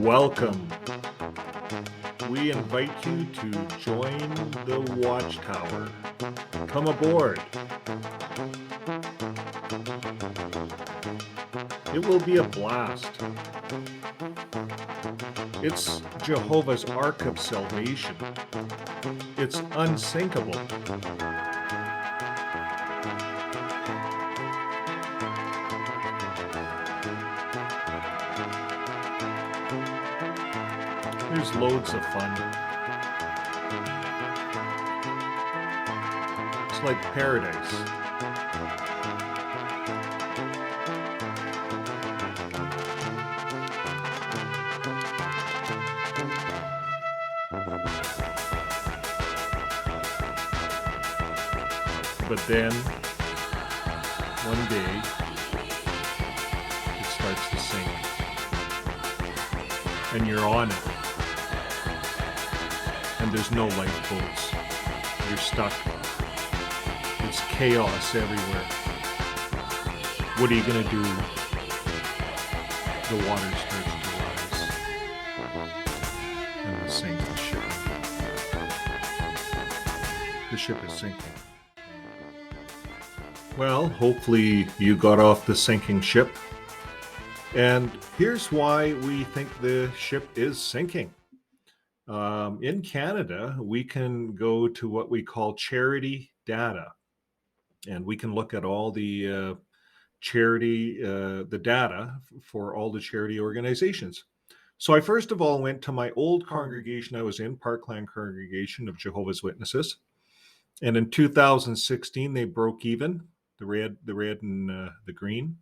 Welcome. We invite you to join the Watchtower. Come aboard. It will be a blast. It's Jehovah's Ark of Salvation. It's unsinkable. There's loads of fun. It's like paradise. But then, one day, it starts to sink. And you're on it. And there's no lifeboats. You're stuck. It's chaos everywhere. What are you going to do? The water starts to rise. And will sink the ship. The ship is sinking. Well, hopefully you got off the sinking ship. And here's why we think the ship is sinking. In Canada, we can go to what we call charity data, and we can look at all the the data for all the charity organizations. So I first of all went to my old congregation I was in, Parkland Congregation of Jehovah's Witnesses, and in 2016 they broke even, the red and the green.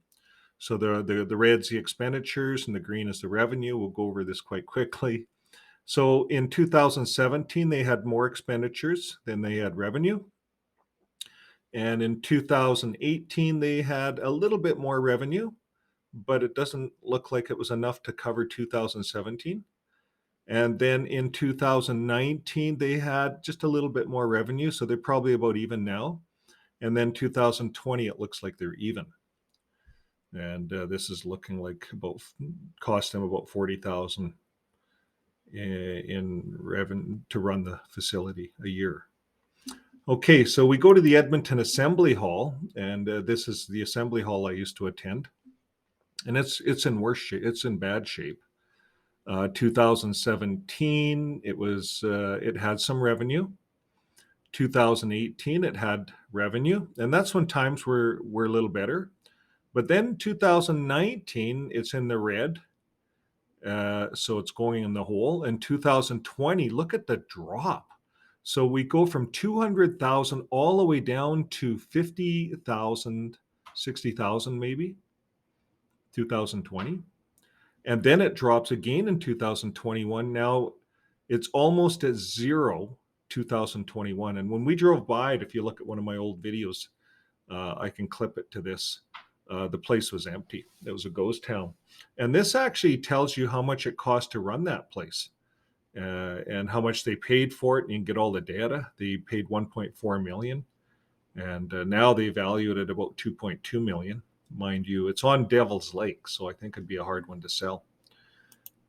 So the red's the expenditures and the green is the revenue. We'll go over this quite quickly. So in 2017, they had more expenditures than they had revenue. And in 2018, they had a little bit more revenue, but it doesn't look like it was enough to cover 2017. And then in 2019, they had just a little bit more revenue. So they're probably about even now. And then 2020, it looks like they're even. And this is looking like cost them about $40,000 in revenue to run the facility a year. Okay, so we go to the Edmonton Assembly Hall, and this is the assembly hall I used to attend, and it's in worse shape. It's in bad shape. 2017, it had some revenue. 2018, it had revenue, and that's when times were a little better. But then 2019, it's in the red. So it's going in the hole. In 2020, look at the drop. So we go from 200,000 all the way down to 50,000, 60,000 maybe, 2020. And then it drops again in 2021. Now it's almost at zero, 2021. And when we drove by it, if you look at one of my old videos, I can clip it to this. The place was empty. It was a ghost town. And this actually tells you how much it cost to run that place and how much they paid for it. And you can get all the data. They paid $1.4 million. And now they value it at about $2.2 million. Mind you, it's on Devil's Lake, so I think it'd be a hard one to sell.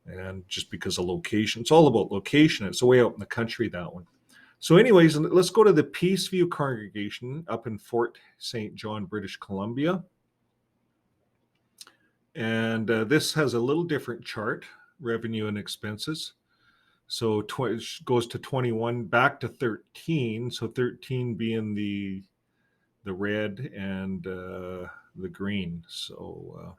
And just because of location, it's all about location. It's way out in the country, that one. So anyways, let's go to the Peaceview Congregation up in Fort St. John, British Columbia. And this has a little different chart, revenue and expenses. So it goes to 21, back to 13. So 13 being the red and the green. So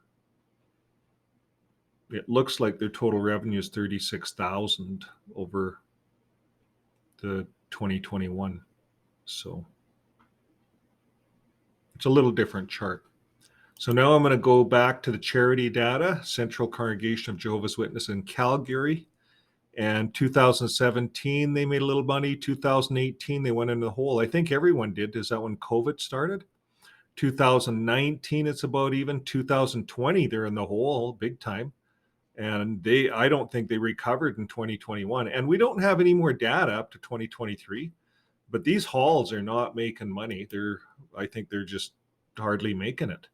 it looks like their total revenue is 36,000 over the 2021. So it's a little different chart. So now I'm going to go back to the charity data, Central Congregation of Jehovah's Witnesses in Calgary. And 2017, they made a little money. 2018, they went into the hole. I think everyone did. Is that when COVID started? 2019, it's about even. 2020, they're in the hole big time. And I don't think they recovered in 2021. And we don't have any more data up to 2023. But these halls are not making money. I think they're just hardly making it.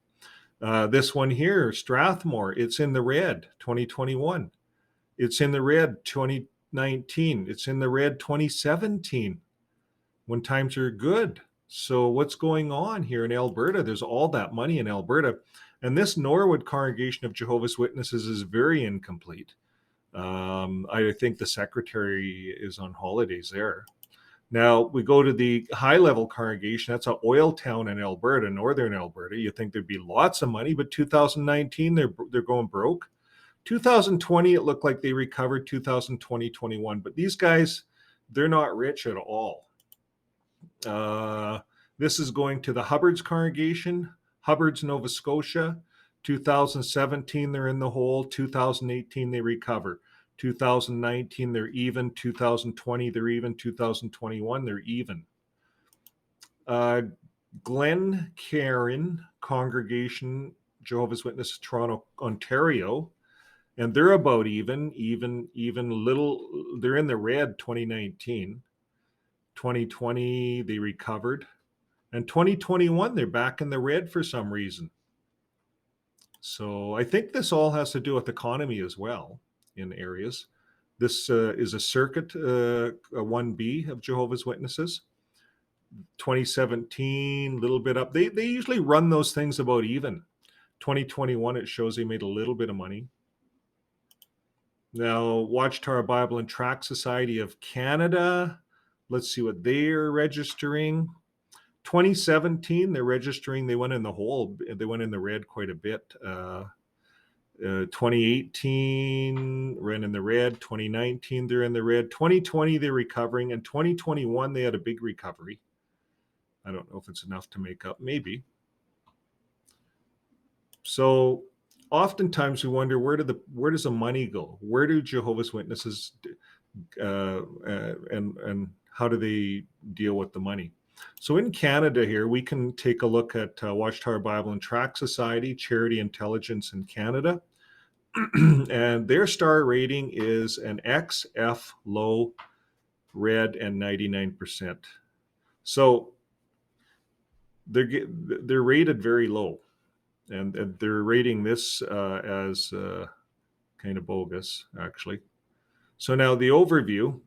This one here, Strathmore, it's in the red, 2021. It's in the red 2019. It's in the red 2017 when times are good. So what's going on here in Alberta? There's all that money in Alberta. And this Norwood Congregation of Jehovah's Witnesses is very incomplete. I think the secretary is on holidays there. Now we go to the high level congregation. That's an oil town in Alberta, northern Alberta. You think there'd be lots of money, but 2019 they're going broke. 2020 it looked like they recovered. 2020, 21, but these guys, they're not rich at all. This is going to the Hubbard's congregation, Hubbard's, Nova Scotia. 2017 they're in the hole. 2018 they recover. 2019 they're even. 2020 they're even. 2021 they're even. Glen Cairn Congregation, Jehovah's Witnesses, Toronto, Ontario, and they're about even little. They're in the red 2019. 2020 they recovered, and 2021 they're back in the red for some reason. So I think this all has to do with economy as well in areas. This is a circuit, a 1B of Jehovah's Witnesses. 2017, little bit up. They usually run those things about even. 2021, it shows they made a little bit of money. Now, Watchtower Bible and Tract Society of Canada. Let's see what they're registering. 2017, they're registering. They went in the hole. They went in the red quite a bit. 2018 ran in the red. 2019 they're in the red. 2020 they're recovering, and 2021 they had a big recovery. I don't know if it's enough to make up. Maybe. So oftentimes we wonder where does the money go? Where do Jehovah's Witnesses and how do they deal with the money? So in Canada here, we can take a look at Watchtower Bible and Tract Society, Charity Intelligence in Canada. And their star rating is an XF low, red, and 99%. So they're rated very low. And they're rating this as kind of bogus, actually. So now the overview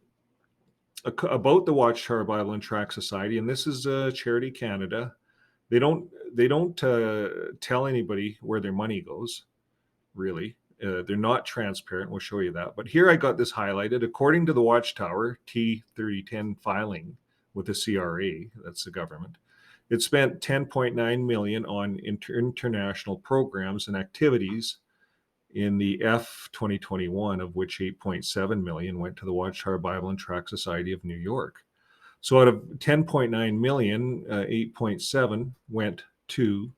about the Watchtower Bible and Tract Society, and this is Charity Canada. They don't tell anybody where their money goes, really. They're not transparent. We'll show you that. But here I got this highlighted. According to the Watchtower T3010 filing with the CRA, that's the government, it spent $10.9 million on international programs and activities in the F 2021, of which $8.7 million went to the Watchtower Bible and Tract Society of New York. So out of $10.9 million, 8.7 went to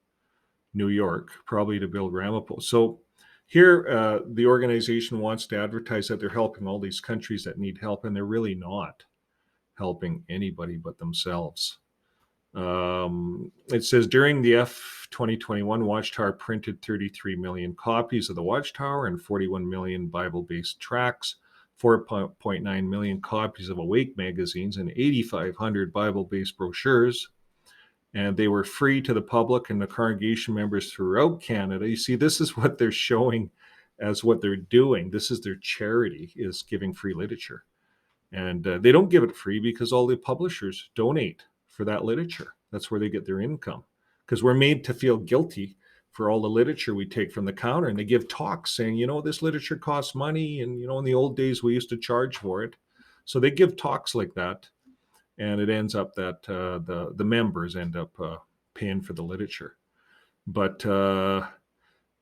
New York, probably to build Ramapo. So here, the organization wants to advertise that they're helping all these countries that need help, and they're really not helping anybody but themselves. It says during the F 2021, Watchtower printed 33 million copies of the Watchtower and 41 million Bible-based tracts, 4.9 million copies of Awake magazines, and 8,500 Bible-based brochures. And they were free to the public and the congregation members throughout Canada. You see, this is what they're showing as what they're doing. This is their charity, is giving free literature. And they don't give it free because all the publishers donate for that literature. That's where they get their income, because we're made to feel guilty for all the literature we take from the counter. And they give talks saying, you know, this literature costs money, and you know, in the old days we used to charge for it. So they give talks like that, and it ends up that the members end up paying for the literature. But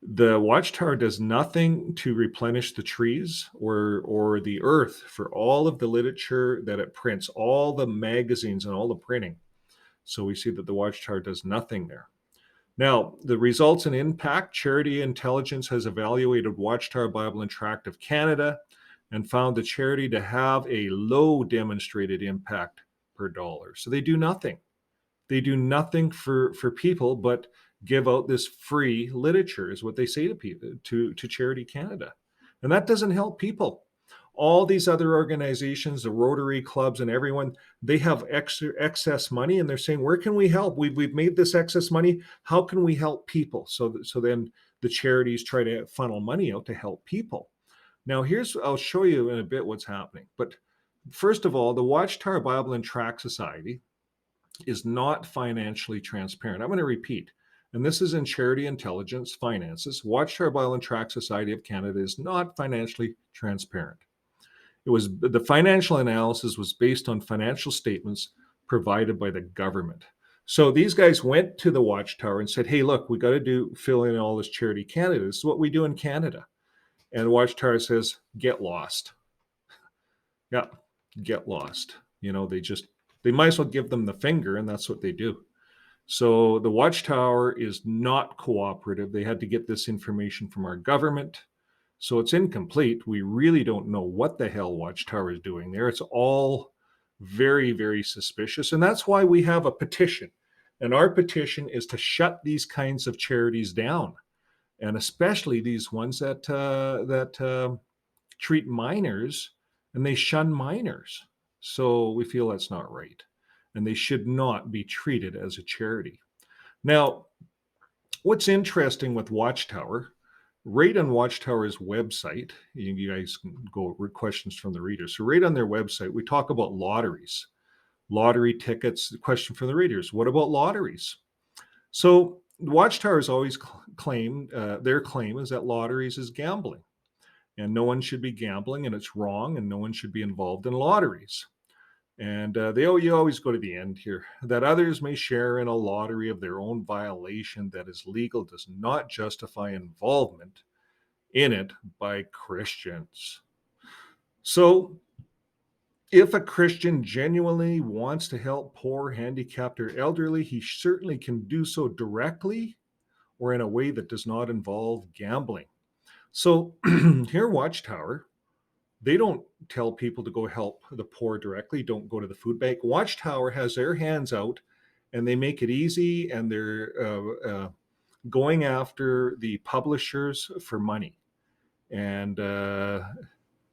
the Watchtower does nothing to replenish the trees or the earth for all of the literature that it prints, all the magazines and all the printing. So we see that the Watchtower does nothing there. Now, the results and impact. Charity Intelligence has evaluated Watchtower Bible and Tract of Canada and found the charity to have a low demonstrated impact per dollar. So they do nothing. They do nothing for people but give out this free literature, is what they say to people, to Charity Canada. And that doesn't help people. All these other organizations, the Rotary clubs and everyone, they have excess money, and they're saying, where can we help? We've made this excess money. How can we help people? So then the charities try to funnel money out to help people. Now, I'll show you in a bit what's happening. But first of all, the Watchtower Bible and Tract Society is not financially transparent. I'm going to repeat. And this is in Charity Intelligence Finances. Watchtower Bible and Tract Society of Canada is not financially transparent. The financial analysis was based on financial statements provided by the government. So these guys went to the Watchtower and said, "Hey, look, we got to fill in all this Charity Canada. This is what we do in Canada." And the Watchtower says, "Get lost." Yeah, get lost. They might as well give them the finger, and that's what they do. So the Watchtower is not cooperative. They had to get this information from our government. So it's incomplete. We really don't know what the hell Watchtower is doing there. It's all very, very suspicious. And that's why we have a petition. And our petition is to shut these kinds of charities down, and especially these ones that treat minors and they shun minors. So we feel that's not right. And they should not be treated as a charity. Now, what's interesting with Watchtower, right on Watchtower's website, you guys can go with questions from the readers. So right on their website, we talk about lotteries, lottery tickets. The question from the readers, what about lotteries? So Watchtower has always claimed, their claim is that lotteries is gambling. And no one should be gambling, and it's wrong, and no one should be involved in lotteries. And you always go to the end here. That others may share in a lottery of their own violation that is legal does not justify involvement in it by Christians. So, if a Christian genuinely wants to help poor, handicapped, or elderly, he certainly can do so directly or in a way that does not involve gambling. So, here, Watchtower, they don't tell people to go help the poor directly. Don't go to the food bank. Watchtower has their hands out, and they make it easy, and they're going after the publishers for money. And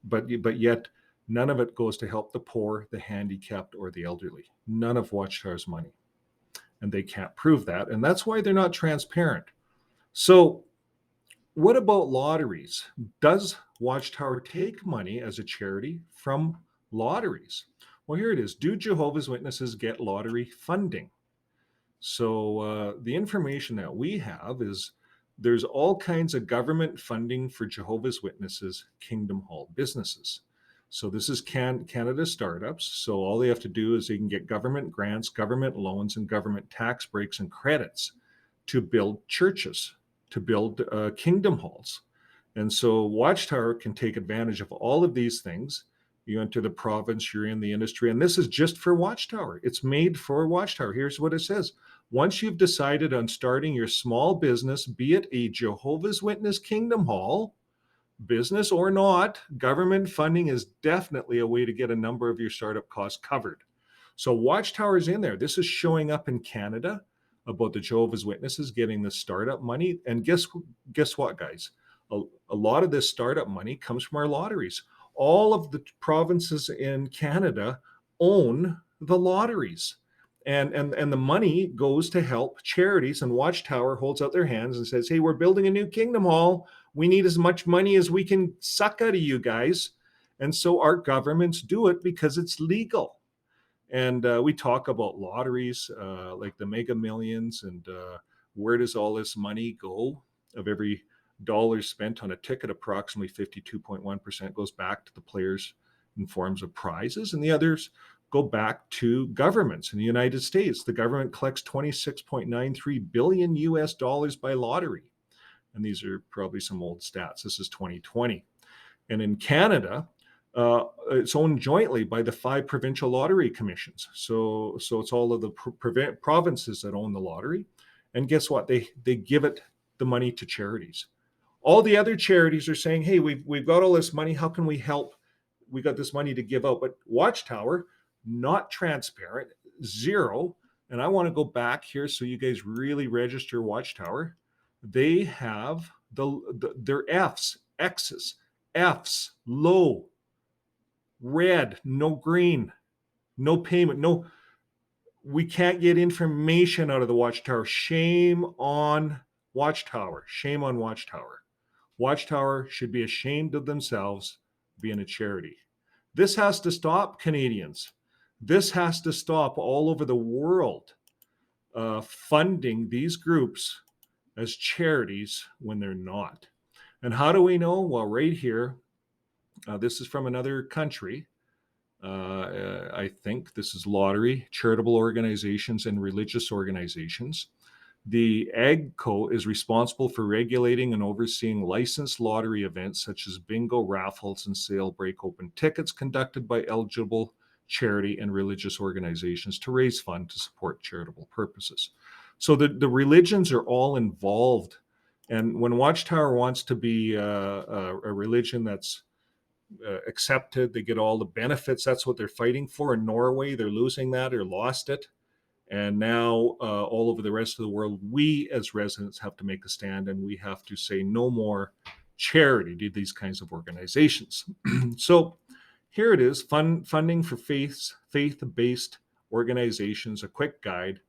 but yet none of it goes to help the poor, the handicapped, or the elderly. None of Watchtower's money, and they can't prove that, and that's why they're not transparent. So what about lotteries? Does Watchtower take money as a charity from lotteries? Well, here it is. Do Jehovah's Witnesses get lottery funding? So the information that we have is there's all kinds of government funding for Jehovah's Witnesses Kingdom Hall businesses. So this is Canada startups. So all they have to do is they can get government grants, government loans, and government tax breaks and credits to build churches, to build kingdom halls. And so Watchtower can take advantage of all of these things. You enter the province, you're in the industry, and this is just for Watchtower. It's made for Watchtower. Here's what it says. Once you've decided on starting your small business, be it a Jehovah's Witness Kingdom Hall, business or not, government funding is definitely a way to get a number of your startup costs covered. So Watchtower is in there. This is showing up in Canada about the Jehovah's Witnesses getting the startup money. And guess what, guys? A lot of this startup money comes from our lotteries. All of the provinces in Canada own the lotteries. And the money goes to help charities, and Watchtower holds out their hands and says, hey, we're building a new kingdom hall. We need as much money as we can suck out of you guys. And so our governments do it because it's legal. And we talk about lotteries like the Mega Millions, and where does all this money go? Of every dollar spent on a ticket, approximately 52.1% goes back to the players in forms of prizes, and the others go back to governments. In the United States, the government collects 26.93 billion US dollars by lottery. And these are probably some old stats. This is 2020. And in Canada, it's owned jointly by the 5 provincial lottery commissions. So it's all of the provinces that own the lottery. And guess what? They give it the money to charities. All the other charities are saying, hey, we've got all this money. How can we help? We got this money to give out. But Watchtower, not transparent, zero. And I want to go back here so you guys really register Watchtower. They have their F's, X's, F's, low, red, no green, no payment, no. We can't get information out of the Watchtower. Shame on Watchtower. Shame on Watchtower. Watchtower should be ashamed of themselves being a charity. This has to stop, Canadians. This has to stop all over the world, funding these groups as charities when they're not. And how do we know? Well, right here, this is from another country. I think this is lottery, charitable organizations, and religious organizations. The AGCO is responsible for regulating and overseeing licensed lottery events such as bingo, raffles, and sale break open tickets conducted by eligible charity and religious organizations to raise funds to support charitable purposes. So the religions are all involved. And when Watchtower wants to be a religion that's accepted, they get all the benefits. That's what they're fighting for. In Norway, they're losing that or lost it. And now all over the rest of the world, we as residents have to make a stand, and we have to say no more charity to these kinds of organizations. So here it is, funding for faith-based organizations, a quick guide.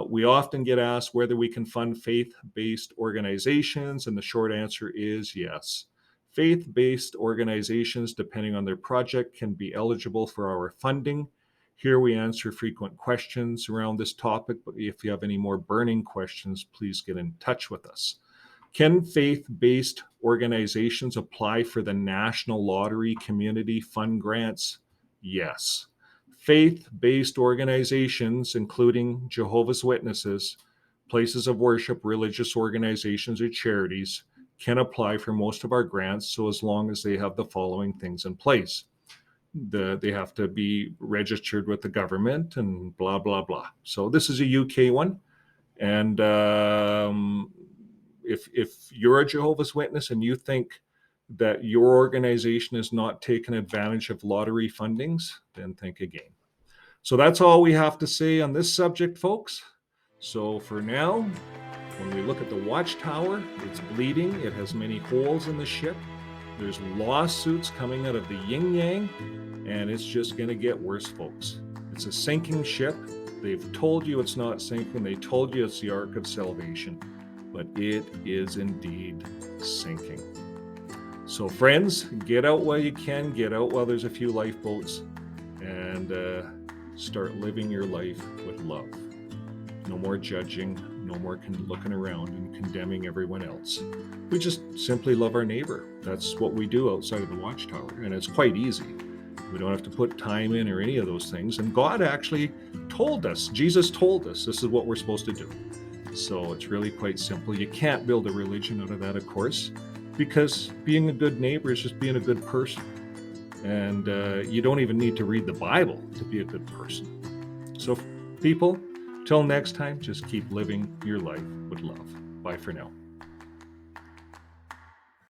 We often get asked whether we can fund faith-based organizations, and the short answer is yes. Faith-based organizations, depending on their project, can be eligible for our funding. Here we answer frequent questions around this topic, but if you have any more burning questions, please get in touch with us. Can faith-based organizations apply for the National Lottery Community Fund grants? Yes. Faith-based organizations, including Jehovah's Witnesses, places of worship, religious organizations, or charities, can apply for most of our grants, so as long as they have the following things in place. They have to be registered with the government and blah, blah, blah. So this is a UK one. And if you're a Jehovah's Witness and you think that your organization is not taking advantage of lottery fundings, then think again. So that's all we have to say on this subject, folks. So for now, when we look at the Watchtower, it's bleeding. It has many holes in the ship. There's lawsuits coming out of the yin-yang, and it's just going to get worse, folks. It's a sinking ship. They've told you it's not sinking. They told you it's the Ark of Salvation, but it is indeed sinking. So friends, get out while you can. Get out while there's a few lifeboats, and start living your life with love. No more judging, no more looking around and condemning everyone else. We just simply love our neighbor. That's what we do outside of the Watchtower, and it's quite easy. We don't have to put time in or any of those things. And God actually told us, Jesus told us, this is what we're supposed to do. So it's really quite simple. You can't build a religion out of that, of course, because being a good neighbor is just being a good person. And you don't even need to read the Bible to be a good person. So people, till next time, just keep living your life with love. Bye for now.